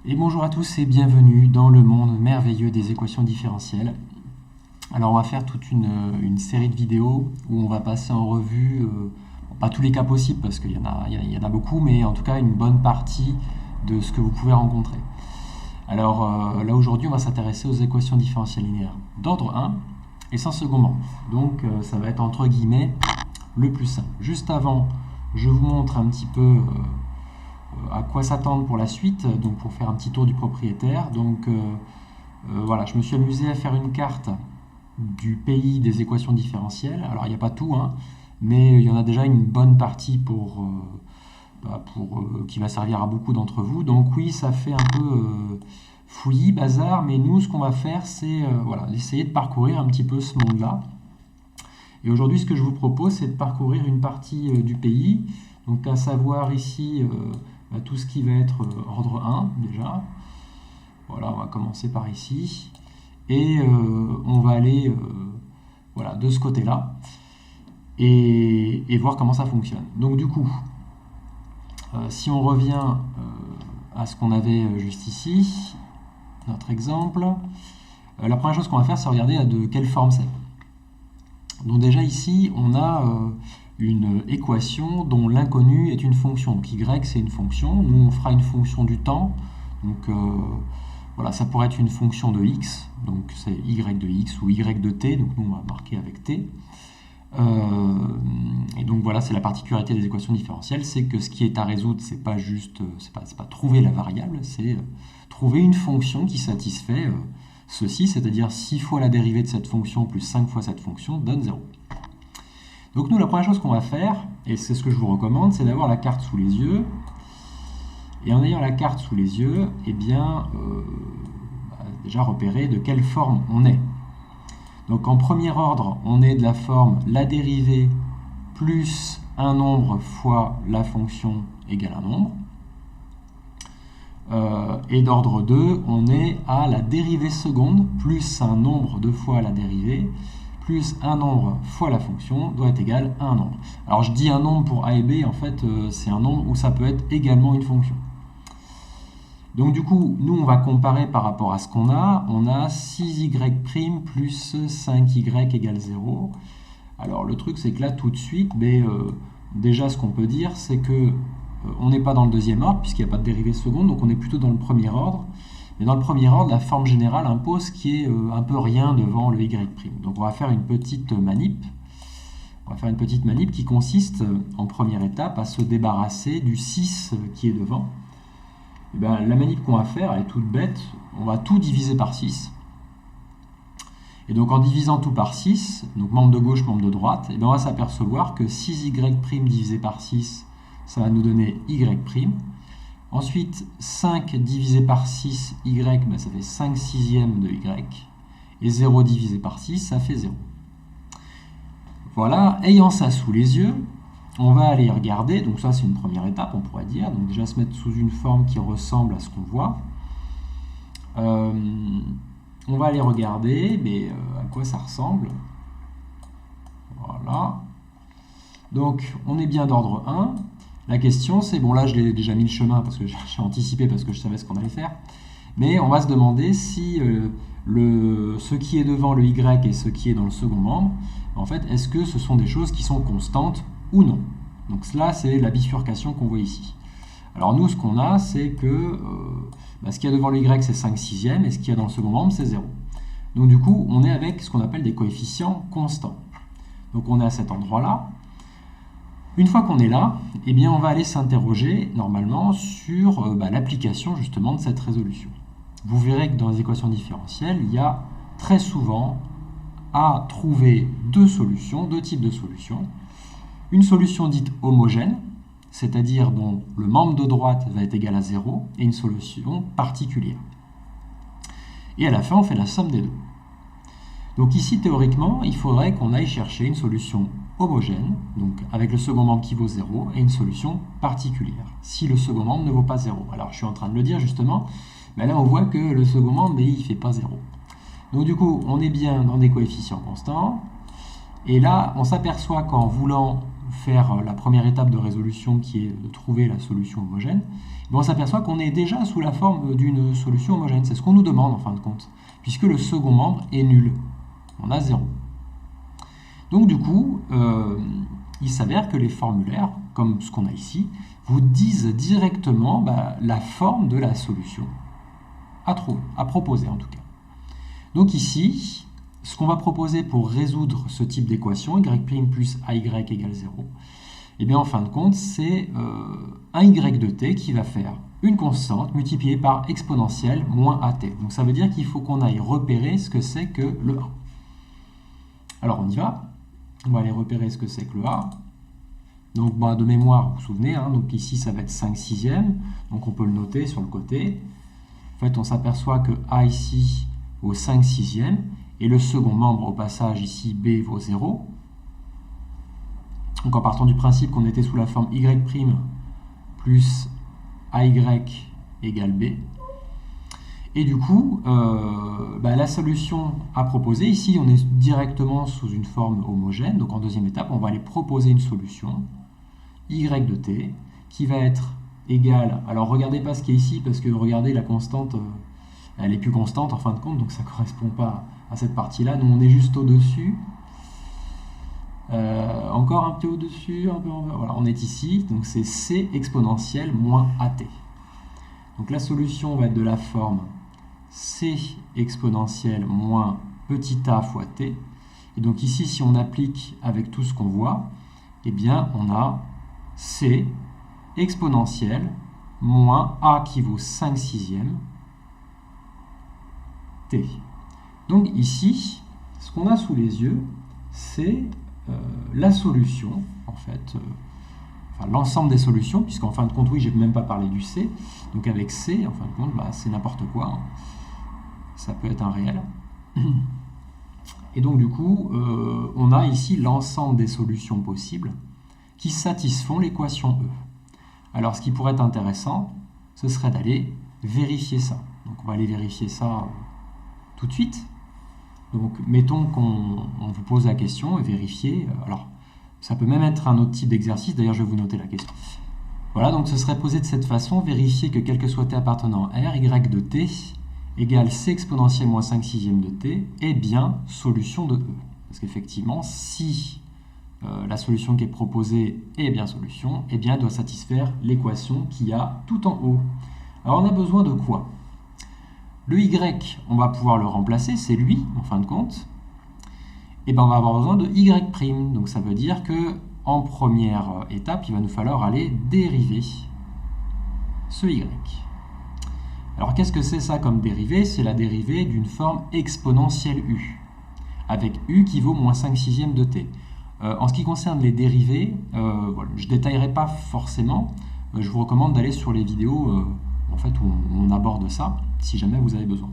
Et bonjour à tous et bienvenue dans le monde merveilleux des équations différentielles. Alors on va faire toute une série de vidéos où on va passer en revue, pas tous les cas possibles parce qu'il y en a beaucoup, mais en tout cas une bonne partie de ce que vous pouvez rencontrer. Alors là aujourd'hui on va s'intéresser aux équations différentielles linéaires d'ordre 1 et sans second membre. Donc ça va être entre guillemets le plus simple. Juste avant, je vous montre un petit peu à quoi s'attendre pour la suite, donc pour faire un petit tour du propriétaire. Donc voilà, je me suis amusé à faire une carte du pays des équations différentielles. Alors il n'y a pas tout, hein, mais il y en a déjà une bonne partie qui va servir à beaucoup d'entre vous. Donc oui, ça fait un peu fouillis, bazar, mais nous ce qu'on va faire c'est voilà, essayer de parcourir un petit peu ce monde-là. Et aujourd'hui ce que je vous propose c'est de parcourir une partie du pays, donc à savoir ici tout ce qui va être ordre 1 déjà. Voilà, on va commencer par ici. Et on va aller voilà, de ce côté-là et voir comment ça fonctionne. Donc du coup, si on revient à ce qu'on avait juste ici, notre exemple, la première chose qu'on va faire, c'est regarder de quelle forme c'est. Donc déjà ici, on a une équation dont l'inconnu est une fonction. Donc y c'est une fonction. Nous, on fera une fonction du temps. Donc voilà, ça pourrait être une fonction de x. Donc c'est y de x ou y de t. Donc nous, on va marquer avec t. Et donc voilà, c'est la particularité des équations différentielles, c'est que ce qui est à résoudre, c'est pas juste, c'est pas trouver la variable, c'est trouver une fonction qui satisfait ceci, c'est-à-dire 6 fois la dérivée de cette fonction plus 5 fois cette fonction donne 0. Donc nous, la première chose qu'on va faire, et c'est ce que je vous recommande, c'est d'avoir la carte sous les yeux. Et en ayant la carte sous les yeux, eh bien, déjà repérer de quelle forme on est. Donc en premier ordre, on est de la forme la dérivée plus un nombre fois la fonction égale un nombre. Et d'ordre 2, on est à la dérivée seconde plus un nombre de fois la dérivée plus un nombre fois la fonction doit être égal à un nombre. Alors je dis un nombre pour a et b, en fait c'est un nombre où ça peut être également une fonction. Donc du coup, nous on va comparer par rapport à ce qu'on a. On a 6y' plus 5y égale 0. Alors le truc c'est que là tout de suite, déjà ce qu'on peut dire c'est que on n'est pas dans le deuxième ordre puisqu'il n'y a pas de dérivée seconde, donc on est plutôt dans le premier ordre. Mais dans le premier ordre, la forme générale impose qu'il y ait un peu rien devant le y'. Donc on va faire une petite manip. On va faire une petite manip qui consiste en première étape à se débarrasser du 6 qui est devant. Et bien, la manip qu'on va faire, elle est toute bête. On va tout diviser par 6. Et donc en divisant tout par 6, donc membre de gauche, membre de droite, et bien on va s'apercevoir que 6y' divisé par 6, ça va nous donner y'. Ensuite, 5 divisé par 6, y, ça fait 5 sixièmes de y. Et 0 divisé par 6, ça fait 0. Voilà, ayant ça sous les yeux, on va aller regarder. Donc ça, c'est une première étape, on pourrait dire. Donc déjà se mettre sous une forme qui ressemble à ce qu'on voit. On va aller regarder à quoi ça ressemble. Voilà. Donc, on est bien d'ordre 1. La question, c'est, bon là je l'ai déjà mis le chemin parce que j'ai anticipé parce que je savais ce qu'on allait faire, mais on va se demander si ce qui est devant le y et ce qui est dans le second membre, en fait, est-ce que ce sont des choses qui sont constantes ou non. Donc cela, c'est la bifurcation qu'on voit ici. Alors nous, ce qu'on a, c'est que ce qu'il y a devant le y, c'est 5 sixièmes, et ce qu'il y a dans le second membre, c'est 0. Donc du coup, on est avec ce qu'on appelle des coefficients constants. Donc on est à cet endroit-là. Une fois qu'on est là, eh bien on va aller s'interroger normalement sur l'application justement de cette résolution. Vous verrez que dans les équations différentielles, il y a très souvent à trouver deux types de solutions. Une solution dite homogène, c'est-à-dire dont le membre de droite va être égal à 0, et une solution particulière. Et à la fin, on fait la somme des deux. Donc ici, théoriquement, il faudrait qu'on aille chercher une solution homogène, donc avec le second membre qui vaut 0, et une solution particulière, si le second membre ne vaut pas 0. Alors je suis en train de le dire justement, mais là on voit que le second membre, il ne fait pas 0. Donc du coup, on est bien dans des coefficients constants, et là, on s'aperçoit qu'en voulant faire la première étape de résolution qui est de trouver la solution homogène, on s'aperçoit qu'on est déjà sous la forme d'une solution homogène. C'est ce qu'on nous demande en fin de compte, puisque le second membre est nul. On a 0. Donc du coup, il s'avère que les formulaires, comme ce qu'on a ici, vous disent directement la forme de la solution à proposer en tout cas. Donc ici, ce qu'on va proposer pour résoudre ce type d'équation, y' plus ay égale 0, et bien en fin de compte, c'est un y de t qui va faire une constante multipliée par exponentielle moins at. Donc ça veut dire qu'il faut qu'on aille repérer ce que c'est que le a. Alors on y va. On va aller repérer ce que c'est que le a. Donc de mémoire, vous vous souvenez, donc ici ça va être 5/6, donc on peut le noter sur le côté. En fait, on s'aperçoit que a ici vaut 5/6, et le second membre au passage ici, b, vaut 0. Donc en partant du principe qu'on était sous la forme y' plus ay égale b. Et du coup, la solution à proposer, ici on est directement sous une forme homogène, donc en deuxième étape, on va aller proposer une solution, y de t, qui va être égale, alors regardez pas ce qui est ici, parce que regardez la constante, elle est plus constante en fin de compte, donc ça ne correspond pas à cette partie-là, nous on est juste au-dessus, encore un peu au-dessus, un peu envers, voilà, on est ici, donc c'est c exponentielle moins at. Donc la solution va être de la forme c exponentielle moins petit a fois t. Et donc ici, si on applique avec tout ce qu'on voit, eh bien on a c exponentielle moins a qui vaut 5/6 t. Donc ici, ce qu'on a sous les yeux, c'est la solution, en fait, l'ensemble des solutions, puisqu'en fin de compte, oui, j'ai même pas parlé du c. Donc avec c, en fin de compte, c'est n'importe quoi. Ça peut être un réel. Et donc du coup, on a ici l'ensemble des solutions possibles qui satisfont l'équation E. Alors ce qui pourrait être intéressant, ce serait d'aller vérifier ça. Donc on va aller vérifier ça tout de suite. Donc mettons qu'on vous pose la question et vérifier. Alors ça peut même être un autre type d'exercice, d'ailleurs je vais vous noter la question. Voilà, donc ce serait posé de cette façon, vérifier que quel que soit t appartenant à R, y de t égale c exponentielle moins 5/6 de t est bien solution de E. Parce qu'effectivement, si la solution qui est proposée est bien solution, eh bien elle doit satisfaire l'équation qu'il y a tout en haut. Alors on a besoin de quoi? Le y, on va pouvoir le remplacer, c'est lui, en fin de compte. Et bien on va avoir besoin de y'. Donc ça veut dire que en première étape, il va nous falloir aller dériver ce y. Alors qu'est-ce que c'est ça comme dérivée? C'est la dérivée d'une forme exponentielle u, avec u qui vaut moins 5/6 de t. En ce qui concerne les dérivées, voilà, je ne détaillerai pas forcément, je vous recommande d'aller sur les vidéos en fait, où on aborde ça, si jamais vous avez besoin.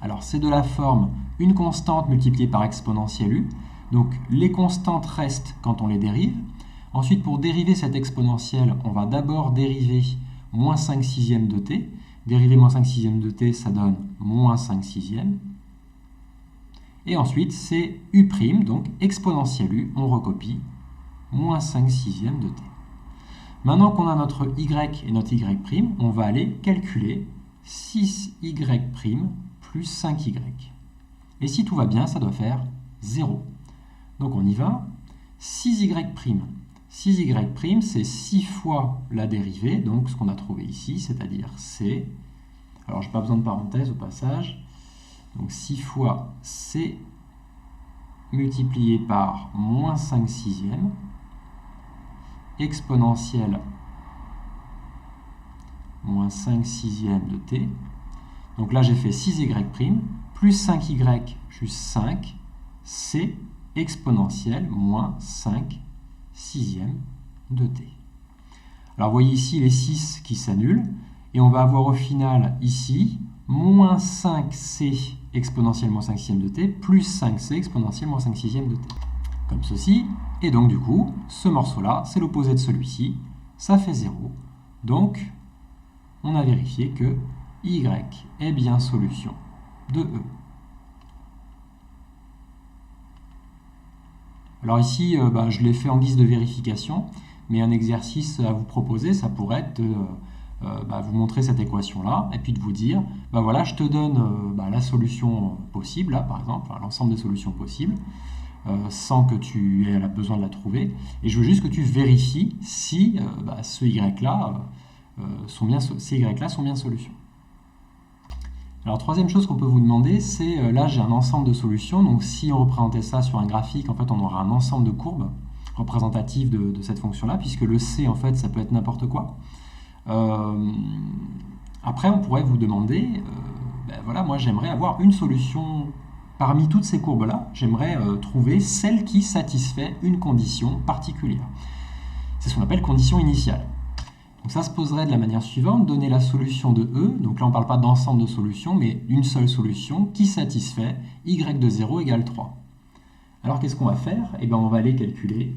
Alors c'est de la forme une constante multipliée par exponentielle u, donc les constantes restent quand on les dérive. Ensuite, pour dériver cette exponentielle, on va d'abord dériver moins 5/6 de t. Dériver moins 5/6 de t, ça donne moins 5/6. Et ensuite, c'est u', donc exponentielle u, on recopie, moins 5/6 de t. Maintenant qu'on a notre y et notre y', on va aller calculer 6y' plus 5y. Et si tout va bien, ça doit faire 0. Donc on y va. 6y'. 6y', c'est 6 fois la dérivée, donc ce qu'on a trouvé ici, c'est-à-dire c. Alors, je n'ai pas besoin de parenthèse au passage. Donc 6 fois c multiplié par moins 5/6 exponentielle moins 5/6 de t. Donc là, j'ai fait 6y' plus 5y plus 5 c exponentielle moins 5/6 de t. Alors vous voyez ici les 6 qui s'annulent, et on va avoir au final ici moins 5c exponentielle moins 5/6 de t plus 5c exponentielle moins 5/6 de t. Comme ceci, et donc du coup, ce morceau-là, c'est l'opposé de celui-ci, ça fait 0. Donc, on a vérifié que y est bien solution de E. Alors ici, je l'ai fait en guise de vérification, mais un exercice à vous proposer, ça pourrait être de vous montrer cette équation-là, et puis de vous dire, voilà, je te donne la solution possible, là, par exemple, l'ensemble des solutions possibles, sans que tu aies besoin de la trouver, et je veux juste que tu vérifies si ces Y-là sont bien solutions. Alors, troisième chose qu'on peut vous demander, c'est, là j'ai un ensemble de solutions, donc si on représentait ça sur un graphique, en fait on aura un ensemble de courbes représentatives de cette fonction-là, puisque le C, en fait, ça peut être n'importe quoi. Après, on pourrait vous demander, voilà, moi j'aimerais avoir une solution parmi toutes ces courbes-là, j'aimerais trouver celle qui satisfait une condition particulière. C'est ce qu'on appelle condition initiale. Donc ça se poserait de la manière suivante, donner la solution de E, donc là on ne parle pas d'ensemble de solutions, mais une seule solution qui satisfait y de 0 égale 3. Alors qu'est-ce qu'on va faire? On va aller calculer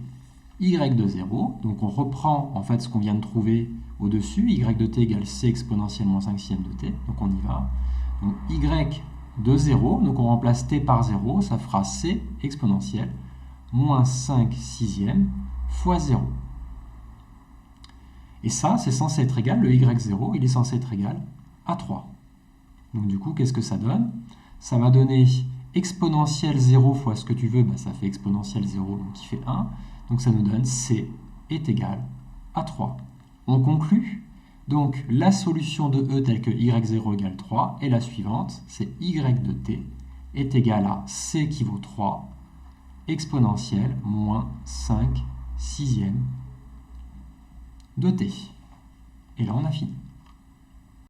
y de 0, donc on reprend en fait ce qu'on vient de trouver au-dessus, y de t égale c exponentielle moins 5 sixième de t, donc on y va. Donc y de 0, donc on remplace t par 0, ça fera c exponentielle moins 5 sixième fois 0. Et ça, c'est censé être égal, le y0, il est censé être égal à 3. Donc du coup, qu'est-ce que ça donne? Ça va donner exponentielle 0 fois ce que tu veux, ça fait exponentielle 0, donc qui fait 1. Donc ça nous donne c est égal à 3. On conclut. Donc la solution de E telle que y0 égale 3 est la suivante, c'est y de t est égal à c qui vaut 3 exponentielle moins 5 sixième de t. Et là, on a fini.